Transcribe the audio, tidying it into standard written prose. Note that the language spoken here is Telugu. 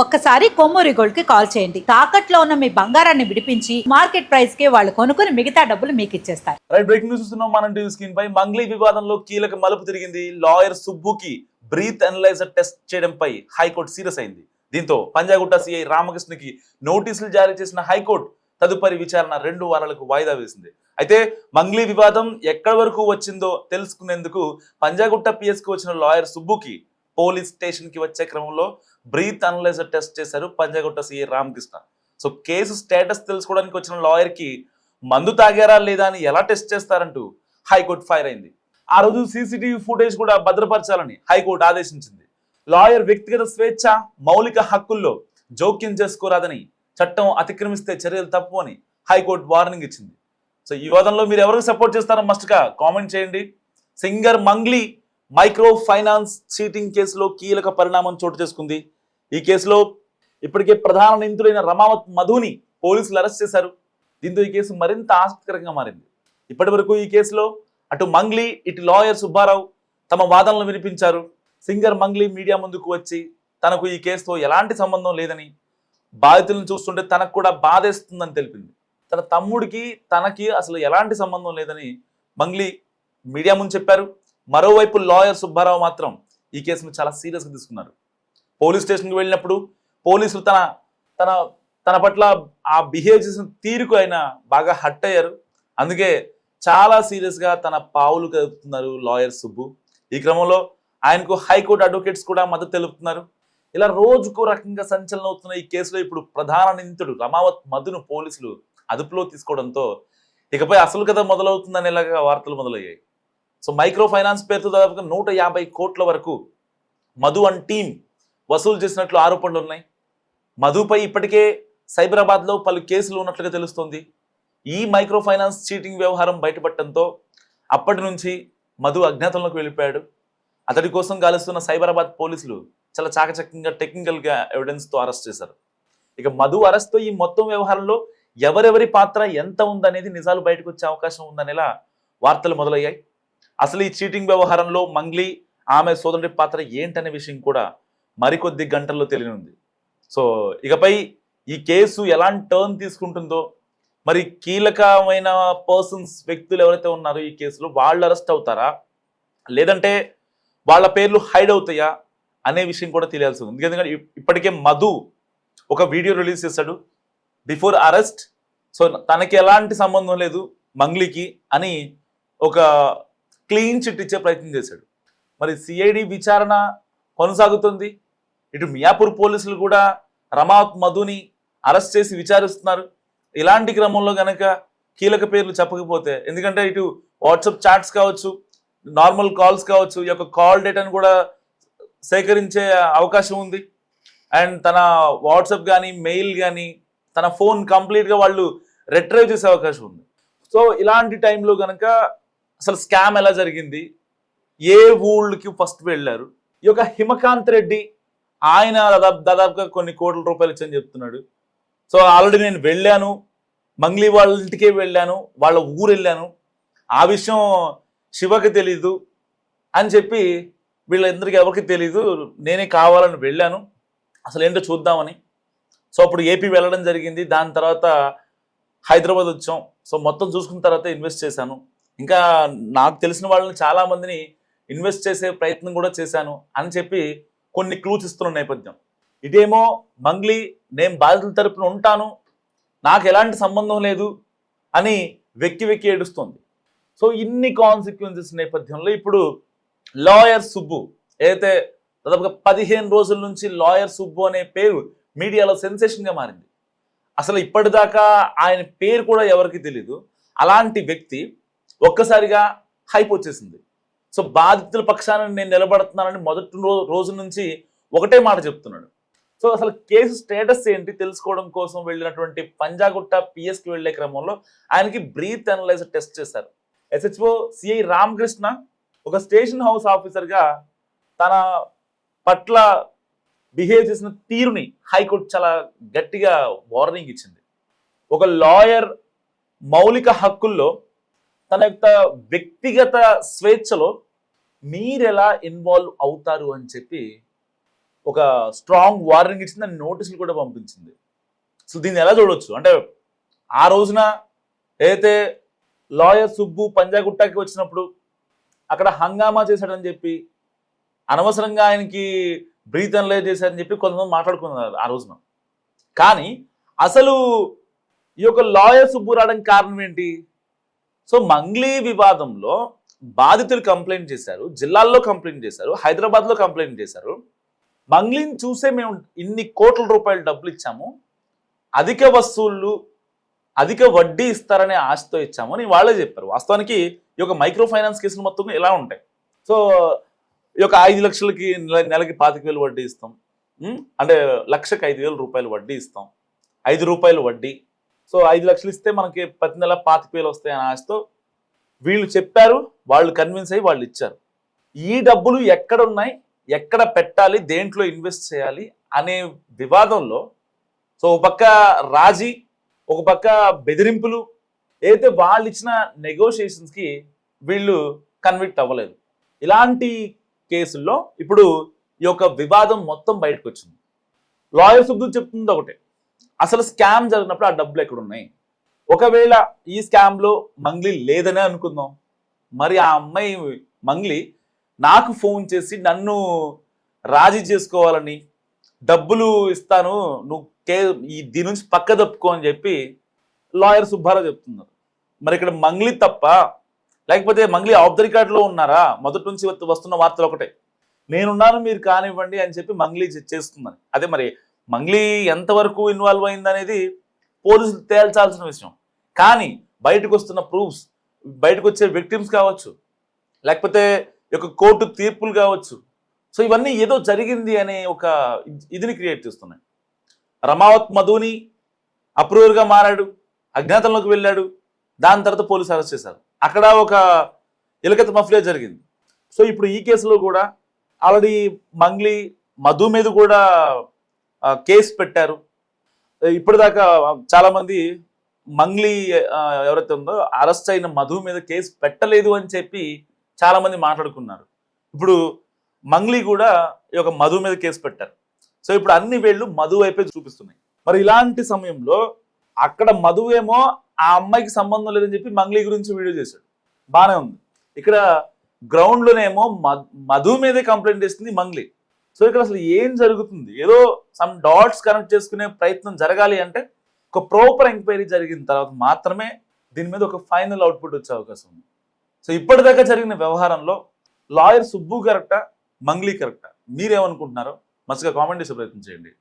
ఒక్కసారి కొమ్మూరి గోల్డ్ కి కాల్ చేయండి. తాకట్లో ఉన్న మీ బంగారాన్ని విడిపించి మార్కెట్ ప్రైస్ కి వాళ్ళు కొనుక్కుని మిగతా డబ్బులు మీకు ఇచ్చేస్తారు. రైట్, బ్రేకింగ్ న్యూస్ చూస్తున్నాం మనం టీవీ స్క్రీన్ పై. మంగ్లీ వివాదంలో కీలక మలుపు తిరిగింది. లాయర్ సుబ్బుకి బ్రీత్ అనలైజర్ టెస్ట్ చేయడంపై హైకోర్టు సీరియస్ అయింది. దీంతో పంజాగుట్ట సిఐ రామకృష్ణకి నోటీసులు జారీ చేసిన హైకోర్టు తదుపరి విచారణ 2 వారాలకు వాయిదా వేసింది. అయితే మంగ్లీ వివాదం ఎక్కడి వరకు వచ్చిందో తెలుసుకునేందుకు పంజాగుట్ట పిఎస్కి వచ్చిన లాయర్ సుబ్బుకి పోలీస్ స్టేషన్ కి వచ్చే క్రమంలో బ్రీత్ అనలైజర్ టెస్ట్ చేశారు Panjagutta CI Ramakrishna. So case status తెలుసుకోవడానికి వచ్చిన లాయర్ కి మందు తాగారా లేదా అని ఎలా టెస్ట్ చేస్తారంటూ హైకోర్టు ఫైర్ అయింది. ఆ రోజు సీసీటీవీ ఫుటేజ్ కూడా భద్రపరచాలని హైకోర్టు ఆదేశించింది. లాయర్ వ్యక్తిగత స్వేచ్ఛ, మౌలిక హక్కుల్లో జోక్యం చేసుకోరాదని, చట్టం అతిక్రమిస్తే చర్యలు తప్పు అని హైకోర్టు వార్నింగ్ ఇచ్చింది. సో ఈ వివాదంలో మీరు ఎవరికి సపోర్ట్ చేస్తారో మస్ట్ గా కామెంట్ చేయండి. Singer Mangli micro finance cheating కేసులో కీలక పరిణామం చోటు చేసుకుంది. ఈ కేసులో ఇప్పటికే ప్రధాన నిందితుడైన రమావత్ మధుని పోలీసులు అరెస్ట్ చేశారు. దీంతో ఈ కేసు మరింత ఆసక్తికరంగా మారింది. ఇప్పటి వరకు ఈ కేసులో అటు మంగ్లీ, ఇటు లాయర్ సుబ్బారావు తమ వాదనలు వినిపించారు. సింగర్ మంగ్లీ మీడియా ముందుకు వచ్చి తనకు ఈ కేసుతో ఎలాంటి సంబంధం లేదని, బాధితులను చూస్తుంటే తనకు కూడా బాధేస్తుందని తెలిపింది. తన తమ్ముడికి తనకి అసలు ఎలాంటి సంబంధం లేదని మంగ్లీ మీడియా ముందు చెప్పారు. మరోవైపు లాయర్ సుబ్బారావు మాత్రం ఈ కేసును చాలా సీరియస్గా తీసుకున్నారు. పోలీస్ స్టేషన్కి వెళ్ళినప్పుడు పోలీసులు తన పట్ల ఆ బిహేవ్ చేసిన తీరుకు ఆయన బాగా హట్ అయ్యారు. అందుకే చాలా సీరియస్గా తన పావులు కలుపుతున్నారు లాయర్ సుబ్బు. ఈ క్రమంలో ఆయనకు హైకోర్టు అడ్వకేట్స్ కూడా మద్దతు తెలుపుతున్నారు. ఇలా రోజుకో రకంగా సంచలనం అవుతున్న ఈ కేసులో ఇప్పుడు ప్రధాన నిందితుడు రమావత్ మధును పోలీసులు అదుపులో తీసుకోవడంతో ఇకపై అసలు కథ మొదలవుతుందనేలాగా వార్తలు మొదలయ్యాయి. సో మైక్రో ఫైనాన్స్ పేరుతో దాదాపుగా 150 కోట్ల వరకు మధు అండ్ టీం వసూలు చేసినట్లు ఆరోపణలు ఉన్నాయి. మధుపై ఇప్పటికే సైబరాబాద్లో పలు కేసులు ఉన్నట్లుగా తెలుస్తోంది. ఈ మైక్రో ఫైనాన్స్ చీటింగ్ వ్యవహారం బయటపడటంతో అప్పటి నుంచి మధు అజ్ఞాతంలోకి వెళ్ళిపోయాడు. అతడి కోసం గాలిస్తున్న సైబరాబాద్ పోలీసులు చాలా చాకచక్యంగా టెక్నికల్గా ఎవిడెన్స్తో అరెస్ట్ చేశారు. ఇక మధు అరెస్ట్తో ఈ మొత్తం వ్యవహారంలో ఎవరెవరి పాత్ర ఎంత ఉందనేది నిజాలు బయటకు వచ్చే అవకాశం ఉందనేలా వార్తలు మొదలయ్యాయి. అసలు ఈ చీటింగ్ వ్యవహారంలో మంగ్లీ, ఆమె సోదరుడి పాత్ర ఏంటనే విషయం కూడా మరికొద్ది గంటల్లో తెలియనుంది. సో ఇకపై ఈ కేసు ఎలాంటి టర్న్ తీసుకుంటుందో, మరి కీలకమైన వ్యక్తులు ఎవరైతే ఉన్నారో ఈ కేసులో వాళ్ళు అరెస్ట్ అవుతారా, లేదంటే వాళ్ళ పేర్లు హైడ్ అవుతాయా అనే విషయం కూడా తెలియాల్సి ఉంది. ఎందుకంటే ఇప్పటికే మధు ఒక వీడియో రిలీజ్ చేశాడు బిఫోర్ అరెస్ట్. సో తనకి ఎలాంటి సంబంధం లేదు మంగ్లీకి అని ఒక క్లీన్ చిట్ ఇచ్చే ప్రయత్నం చేశాడు. మరి సిఐడి విచారణ కొనసాగుతుంది. ఇటు మియాపూర్ పోలీసులు కూడా రమావత్ మధుని అరెస్ట్ చేసి విచారిస్తున్నారు. ఇలాంటి క్రమంలో గనక కీలక పేర్లు చెప్పకపోతే, ఎందుకంటే ఇటు వాట్సాప్ చాట్స్ కావచ్చు, నార్మల్ కాల్స్ కావచ్చు, ఈ యొక్క కాల్ డేటాను కూడా సేకరించే అవకాశం ఉంది. అండ్ తన వాట్సాప్ కానీ, మెయిల్ కానీ, తన ఫోన్ కంప్లీట్గా వాళ్ళు రిట్రైవ్ చేసే అవకాశం ఉంది. సో ఇలాంటి టైంలో కనుక అసలు స్కామ్ ఎలా జరిగింది, ఏ ఊళ్ళకి ఫస్ట్ వెళ్ళారు, ఈ యొక్క హిమకాంత్ రెడ్డి ఆయన దాదాపుగా కొన్ని కోట్ల రూపాయలు ఇచ్చని చెప్తున్నాడు. సో ఆల్రెడీ నేను వెళ్ళాను, మంగ్లీ వాళ్ళ ఇంటికే వెళ్ళాను, వాళ్ళ ఊరు వెళ్ళాను, ఆ విషయం శివకి తెలీదు అని చెప్పి వీళ్ళందరికీ ఎవరికి తెలీదు, నేనే కావాలని వెళ్ళాను, అసలు ఏంటో చూద్దామని. సో అప్పుడు ఏపీ వెళ్ళడం జరిగింది. దాని తర్వాత హైదరాబాద్ వచ్చాం. సో మొత్తం చూసుకున్న తర్వాత ఇన్వెస్ట్ చేశాను, ఇంకా నాకు తెలిసిన వాళ్ళని చాలామందిని ఇన్వెస్ట్ చేసే ప్రయత్నం కూడా చేశాను అని చెప్పి కొన్ని క్లూస్ ఇస్తున్న నేపథ్యం. ఇదేమో మంగ్లీ నేను బాధితుల తరపున ఉంటాను, నాకు ఎలాంటి సంబంధం లేదు అని వెక్కి ఏడుస్తుంది. సో ఇన్ని కాన్సిక్వెన్సెస్ నేపథ్యంలో ఇప్పుడు లాయర్ సుబ్బు ఏదైతే దాదాపుగా 15 రోజుల నుంచి లాయర్ సుబ్బు అనే పేరు మీడియాలో సెన్సేషన్గా మారింది. అసలు ఇప్పటిదాకా ఆయన పేరు కూడా ఎవరికి తెలీదు. అలాంటి వ్యక్తి ఒక్కసారిగా హైప్ వచ్చేసింది. సో బాధితుల పక్షాన నేను నిలబడుతున్నానని మొదటి రోజు నుంచి ఒకటే మాట చెప్తున్నాడు. సో అసలు కేసు స్టేటస్ ఏంటి తెలుసుకోవడం కోసం వెళ్ళినటువంటి పంజాగుట్ట పిఎస్కి వెళ్లే క్రమంలో ఆయనకి బ్రీత్ అనలైజర్ టెస్ట్ చేశారు. ఎస్హెచ్ఓ సిఐ రామకృష్ణ ఒక స్టేషన్ హౌస్ ఆఫీసర్గా తన పట్ల బిహేవ్ చేసిన తీరుని హైకోర్టు చాలా గట్టిగా వార్నింగ్ ఇచ్చింది. ఒక లాయర్ మౌలిక హక్కుల్లో తన యొక్క వ్యక్తిగత స్వేచ్ఛలో మీరెలా ఇన్వాల్వ్ అవుతారు అని చెప్పి ఒక స్ట్రాంగ్ వార్నింగ్ ఇచ్చింది, అండ్ నోటీసులు కూడా పంపించింది. సో దీన్ని ఎలా చూడొచ్చు అంటే, ఆ రోజున ఏదైతే లాయర్ సుబ్బు పంజాగుట్టకి వచ్చినప్పుడు అక్కడ హంగామా చేశాడని చెప్పి, అనవసరంగా ఆయనకి బ్రీత్ అనలైజ్ చేశారని చెప్పి కొంతమంది మాట్లాడుకున్నారు ఆ రోజున. కానీ అసలు ఈ యొక్క లాయర్ సుబ్బు రావడానికి కారణం ఏంటి? సో మంగ్లీ వివాదంలో బాధితులు కంప్లైంట్ చేశారు, జిల్లాల్లో కంప్లైంట్ చేశారు, హైదరాబాద్లో కంప్లైంట్ చేశారు. మంగ్లీని చూసే మేము ఇన్ని కోట్ల రూపాయలు డబ్బులు ఇచ్చాము, అధిక వసూళ్లు అధిక వడ్డీ ఇస్తారనే ఆశతో ఇచ్చాము అని వాళ్ళే చెప్పారు. వాస్తవానికి ఈ యొక్క మైక్రో ఫైనాన్స్ కేసులు మొత్తం ఎలా ఉంటాయి? సో ఈ యొక్క 5 లక్షలకి నెలకి 25,000 వడ్డీ ఇస్తాం, అంటే లక్షకి 5,000 రూపాయలు వడ్డీ ఇస్తాం, 5 రూపాయలు వడ్డీ. సో 5 లక్షలు ఇస్తే మనకి ప్రతి నెల 25,000 వస్తాయని ఆశతో వీళ్ళు చెప్పారు, వాళ్ళు కన్విన్స్ అయ్యి వాళ్ళు ఇచ్చారు. ఈ డబ్బులు ఎక్కడ ఉన్నాయి, ఎక్కడ పెట్టాలి, దేంట్లో ఇన్వెస్ట్ చేయాలి అనే వివాదంలో సో ఒక పక్క రాజీ, ఒక పక్క బెదిరింపులు, ఏదైతే వాళ్ళు ఇచ్చిన నెగోషియేషన్స్కి వీళ్ళు కన్విక్ట్ అవ్వలేదు. ఇలాంటి కేసుల్లో ఇప్పుడు ఈ యొక్క వివాదం మొత్తం బయటకు వచ్చింది. లాయర్ సుబ్బు చెప్తుంది ఒకటే, అసలు స్కామ్ జరిగినప్పుడు ఆ డబ్బులు ఎక్కడ ఉన్నాయి? ఒకవేళ ఈ స్కామ్లో మంగ్లీ లేదనే అనుకుందాం, మరి ఆ అమ్మాయి మంగ్లీ నాకు ఫోన్ చేసి నన్ను రాజీ చేసుకోవాలని, డబ్బులు ఇస్తాను, నువ్వు దీని నుంచి పక్క తప్పుకో అని చెప్పి లాయర్ సుబ్బారావు చెప్తున్నారు. మరి ఇక్కడ మంగ్లీ తప్ప, లేకపోతే మంగ్లీ ఆఫ్ ద రికార్డ్లో ఉన్నారా? మొదటి నుంచి వస్తున్న వార్తలు ఒకటే, నేనున్నాను మీరు కానివ్వండి అని చెప్పి మంగ్లీ చేస్తున్నారు. అదే మరి మంగ్లీ ఎంతవరకు ఇన్వాల్వ్ అయింది అనేది పోలీసులు తేల్చాల్సిన విషయం. కానీ బయటకు వస్తున్న ప్రూఫ్స్, బయటకు వచ్చే విక్టిమ్స్ కావచ్చు, లేకపోతే ఒక కోర్టు తీర్పులు కావచ్చు, సో ఇవన్నీ ఏదో జరిగింది అనే ఒక ఇదిని క్రియేట్ చేస్తున్నాయి. రమావత్ మధుని అప్రూవర్గా మారాడు, అజ్ఞాతంలోకి వెళ్ళాడు, దాని తర్వాత పోలీసు అరెస్ట్ చేశారు. అక్కడ ఒక ఇలకత మఫ్లియా జరిగింది. సో ఇప్పుడు ఈ కేసులో కూడా ఆల్రెడీ మంగ్లీ మధు మీద కూడా కేసు పెట్టారు. ఇప్పటిదాకా చాలామంది మంగ్లీ ఎవరైతే ఉందో అరెస్ట్ అయిన మధు మీద కేసు పెట్టలేదు అని చెప్పి చాలామంది మాట్లాడుకున్నారు. ఇప్పుడు మంగ్లీ కూడా ఈ యొక్క మధు మీద కేసు పెట్టారు. సో ఇప్పుడు అన్ని వేళ్ళు మధు వైపే చూపిస్తున్నాయి. మరి ఇలాంటి సమయంలో అక్కడ మధు ఏమో ఆ అమ్మాయికి సంబంధం లేదని చెప్పి మంగ్లీ గురించి వీడియో చేశాడు, బాగానే ఉంది. ఇక్కడ గ్రౌండ్లోనేమో మధు మీదే కంప్లైంట్ చేస్తుంది మంగ్లీ. సో ఇక్కడ అసలు ఏం జరుగుతుంది? ఏదో సమ్ డాట్స్ కనెక్ట్ చేసుకునే ప్రయత్నం జరగాలి అంటే ఒక ప్రాపర్ ఎంక్వైరీ జరిగిన తర్వాత మాత్రమే దీని మీద ఒక ఫైనల్ అవుట్పుట్ వచ్చే అవకాశం ఉంది. సో ఇప్పటిదాకా జరిగిన వ్యవహారంలో లాయర్ సుబ్బు కరెక్టా, మంగ్లీ కరెక్టా? మీరేమనుకుంటున్నారో మంచిగా కామెంట్ చేసే ప్రయత్నం చేయండి.